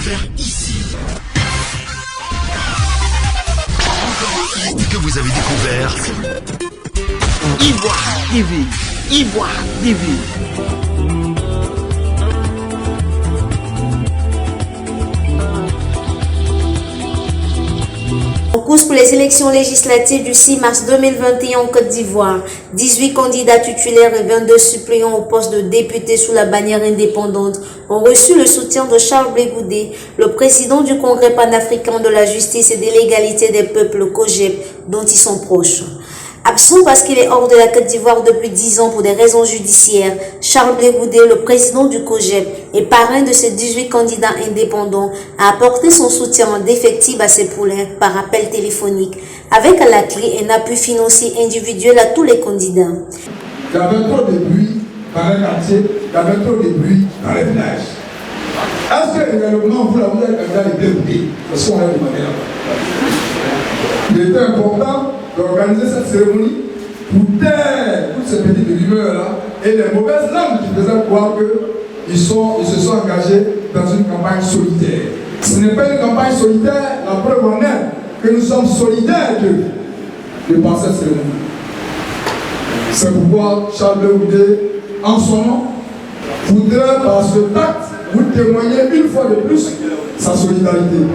découvert ici. Que vous avez découvert Ivoire TV. Ivoire TV. En course pour les élections législatives du 6 mars 2021 en Côte d'Ivoire, 18 candidats titulaires et 22 suppléants au poste de député sous la bannière indépendante ont reçu le soutien de Charles Blé Goudé, le président du Congrès panafricain de la justice et de l'égalité des peuples COJEP, dont ils sont proches. Absent parce qu'il est hors de la Côte d'Ivoire depuis 10 ans pour des raisons judiciaires, Charles Blé Goudé, le président du COJEP et parrain de ces 18 candidats indépendants, a apporté son soutien défectible à ses poulains par appel téléphonique, avec à la clé un appui financier individuel à tous les candidats. Il y avait trop de bruit dans les quartiers, il y avait trop de bruit dans les villages. Est-ce que réellement vous avez candidat de Blé Goudé? Parce qu'on l'a demandé là. Il était important d'organiser cette cérémonie pour taire toutes ces petites rumeurs-là et les mauvaises langues qui faisaient croire qu'ils se sont engagés dans une campagne solitaire. Ce n'est pas une campagne solitaire, la preuve en est que nous sommes solidaires de par cette cérémonie. C'est pourquoi Charles Blé Goudé, en son nom, voudrait par ce acte vous témoigner une fois de plus sa solidarité.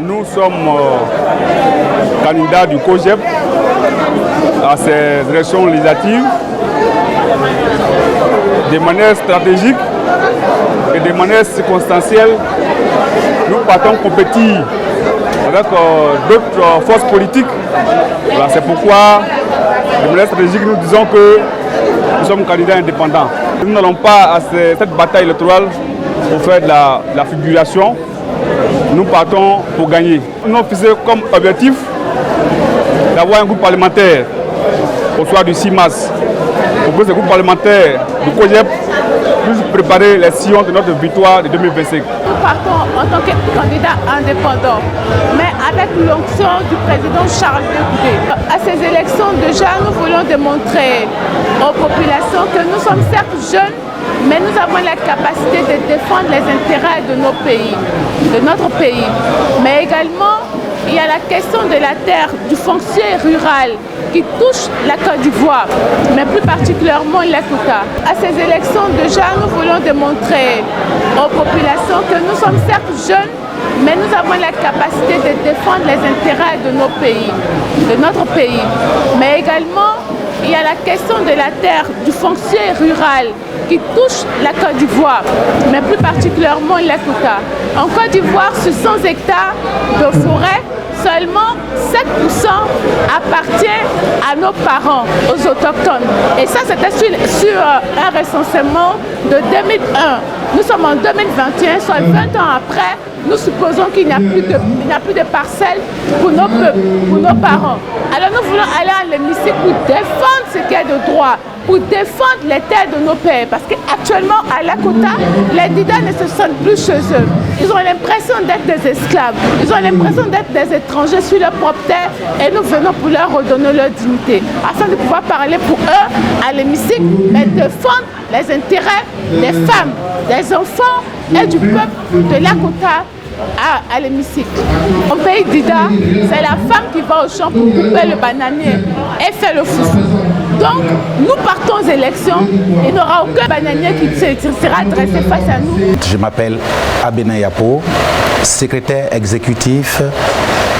Nous sommes candidats du COJEP à ces élections législatives de manière stratégique et de manière circonstancielle. Nous partons compétir avec d'autres forces politiques. Voilà, c'est pourquoi, de manière stratégique, nous disons que nous sommes candidats indépendants. Nous n'allons pas à cette bataille électorale pour faire de la figuration. Nous partons pour gagner. Nous avons fixé comme objectif d'avoir un groupe parlementaire au soir du 6 mars pour que ce groupe parlementaire du COJEP puisse préparer les sillons de notre victoire de 2025. Nous partons en tant que candidat indépendant, mais avec l'onction du président Charles Blé Goudé. À ces élections, déjà, nous voulons démontrer aux populations que nous sommes certes jeunes, mais nous avons la capacité de défendre les intérêts de nos pays, de notre pays. Mais également, il y a la question de la terre, du foncier rural qui touche la Côte d'Ivoire, mais plus particulièrement l'Équateur. À ces élections, déjà, nous voulons démontrer aux populations que nous sommes certes jeunes, mais nous avons la capacité de défendre les intérêts de nos pays, de notre pays. Mais également, il y a la question de la terre, du foncier rural qui touche la Côte d'Ivoire, mais plus particulièrement l'Équateur. En Côte d'Ivoire, sur 100 hectares de forêt, seulement 7% appartient à nos parents, aux autochtones. Et ça, c'était sur un recensement de 2001. Nous sommes en 2021, soit 20 ans après, nous supposons qu'il n'y a plus de parcelles pour nos peuples, pour nos parents. Alors nous voulons aller à l'hémicycle pour défendre ce qui est de droit, pour défendre les terres de nos pères. Parce qu'actuellement, à Lakota, les Dida ne se sentent plus chez eux. Ils ont l'impression d'être des esclaves. Ils ont l'impression d'être des étrangers sur leur propre terre. Et nous venons pour leur redonner leur dignité. Afin de pouvoir parler pour eux à l'hémicycle, mais défendre les intérêts des femmes, des enfants et du peuple de Lakota à l'hémicycle. Au pays Dida, c'est la femme qui va au champ pour couper le bananier et faire le foufou. Donc, nous partons aux élections, il n'y aura aucun bananier qui sera dressé face à nous. Je m'appelle Abena Yapo, secrétaire exécutif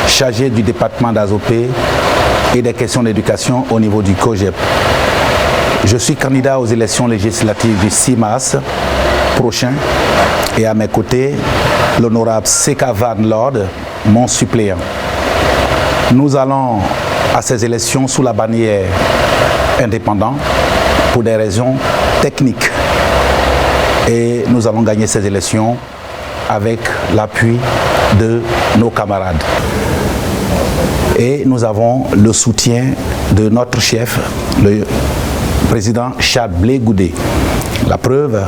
chargé du département d'Azopé et des questions d'éducation au niveau du COJEP. Je suis candidat aux élections législatives du 6 mars prochain et à mes côtés, l'honorable Seka Van Lord, mon suppléant. Nous allons à ces élections sous la bannière indépendant pour des raisons techniques. Et nous allons gagner ces élections avec l'appui de nos camarades. Et nous avons le soutien de notre chef, le président Charles Blé Goudé. La preuve,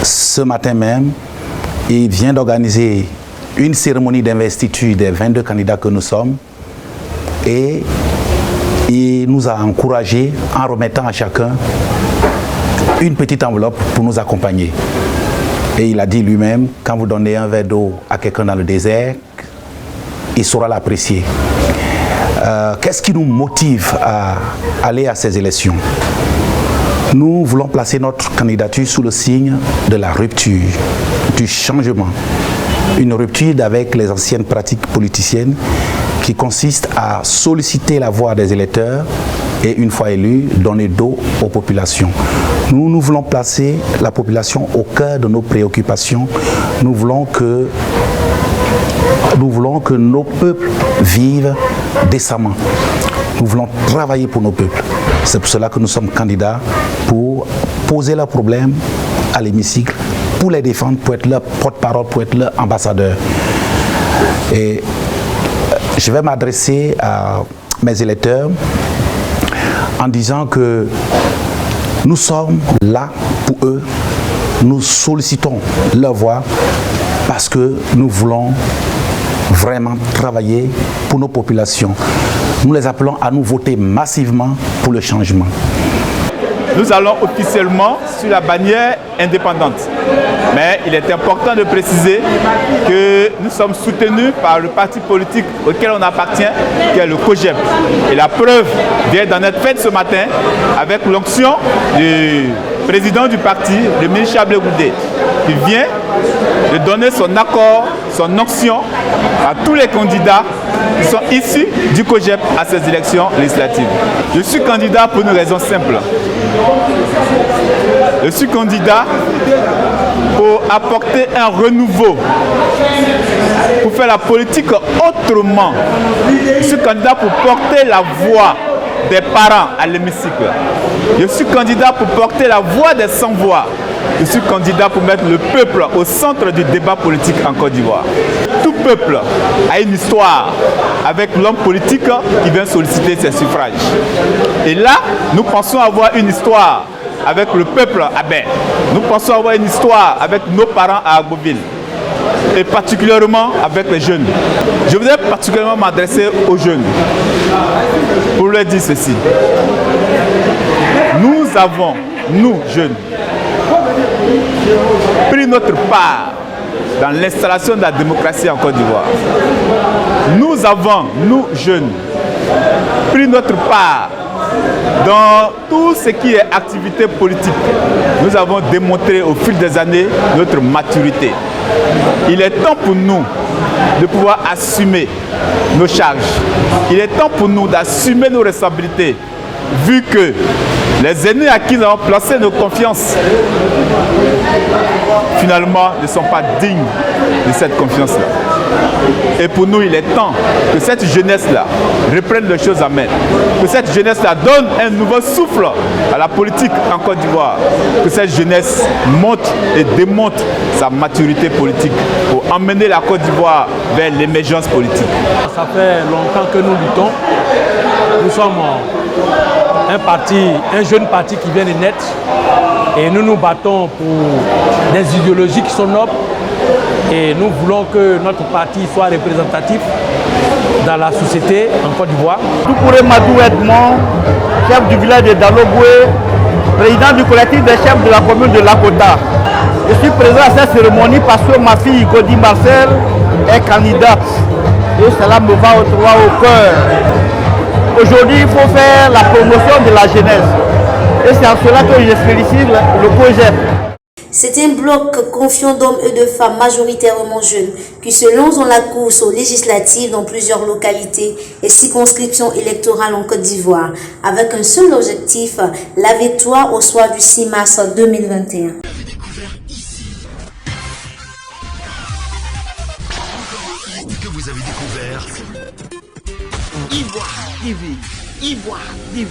ce matin même, il vient d'organiser une cérémonie d'investiture des 22 candidats que nous sommes et il nous a encouragés en remettant à chacun une petite enveloppe pour nous accompagner. Et il a dit lui-même, quand vous donnez un verre d'eau à quelqu'un dans le désert, il saura l'apprécier. Qu'est-ce qui nous motive à aller à ces élections? Nous voulons placer notre candidature sous le signe de la rupture, du changement. Une rupture avec les anciennes pratiques politiciennes qui consistent à solliciter la voix des électeurs et, une fois élus, donner dos aux populations. Nous voulons placer la population au cœur de nos préoccupations. Nous voulons que nos peuples vivent décemment. Nous voulons travailler pour nos peuples. C'est pour cela que nous sommes candidats pour poser leurs problèmes à l'hémicycle, pour les défendre, pour être leur porte-parole, pour être leur ambassadeur. Et je vais m'adresser à mes électeurs en disant que nous sommes là pour eux. Nous sollicitons leur voix parce que nous voulons vraiment travailler pour nos populations. Nous les appelons à nous voter massivement pour le changement. Nous allons officiellement sur la bannière indépendante. Mais il est important de préciser que nous sommes soutenus par le parti politique auquel on appartient, qui est le COGEP. Et la preuve vient d'en être faite ce matin avec l'onction du président du parti, le ministre Chablé Goudé, qui vient de donner son accord, son onction à tous les candidats qui sont issus du COGEP à ces élections législatives. Je suis candidat pour une raison simple. Je suis candidat pour apporter un renouveau, pour faire la politique autrement. Je suis candidat pour porter la voix des parents à l'hémicycle. Je suis candidat pour porter la voix des sans-voix. Je suis candidat pour mettre le peuple au centre du débat politique en Côte d'Ivoire. Tout peuple a une histoire avec l'homme politique qui vient solliciter ses suffrages. Et là, nous pensons avoir une histoire avec le peuple à Ben. Nous pensons avoir une histoire avec nos parents à Agboville. Et particulièrement avec les jeunes. Je voudrais particulièrement m'adresser aux jeunes pour leur dire ceci. Nous avons, nous jeunes, pris notre part dans l'installation de la démocratie en Côte d'Ivoire. Nous avons, nous jeunes, pris notre part dans tout ce qui est activité politique. Nous avons démontré au fil des années notre maturité. Il est temps pour nous de pouvoir assumer nos charges. Il est temps pour nous d'assumer nos responsabilités, vu que les aînés à qui nous avons placé nos confiances, finalement, ne sont pas dignes de cette confiance-là. Et pour nous, il est temps que cette jeunesse-là reprenne les choses en main. Que cette jeunesse-là donne un nouveau souffle à la politique en Côte d'Ivoire. Que cette jeunesse monte et démonte sa maturité politique pour emmener la Côte d'Ivoire vers l'émergence politique. Ça fait longtemps que nous luttons. Nous sommes un jeune parti qui vient de naître. Et nous nous battons pour des idéologies qui sont nobles. Et nous voulons que notre parti soit représentatif dans la société en Côte d'Ivoire. Toukouré Madou Edmond, chef du village de Daloboué, président du collectif des chefs de la commune de Lakota. Je suis présent à cette cérémonie parce que ma fille Godi Marcel est candidate. Et cela me va droit au cœur. Aujourd'hui, il faut faire la promotion de la jeunesse. Et c'est en cela que je félicite le COGEP. C'est un bloc confiant d'hommes et de femmes majoritairement jeunes qui se lancent dans la course aux législatives dans plusieurs localités et circonscriptions électorales en Côte d'Ivoire, avec un seul objectif, la victoire au soir du 6 mars 2021. Que vous avez découvert Ivoire TV. Ivoire TV.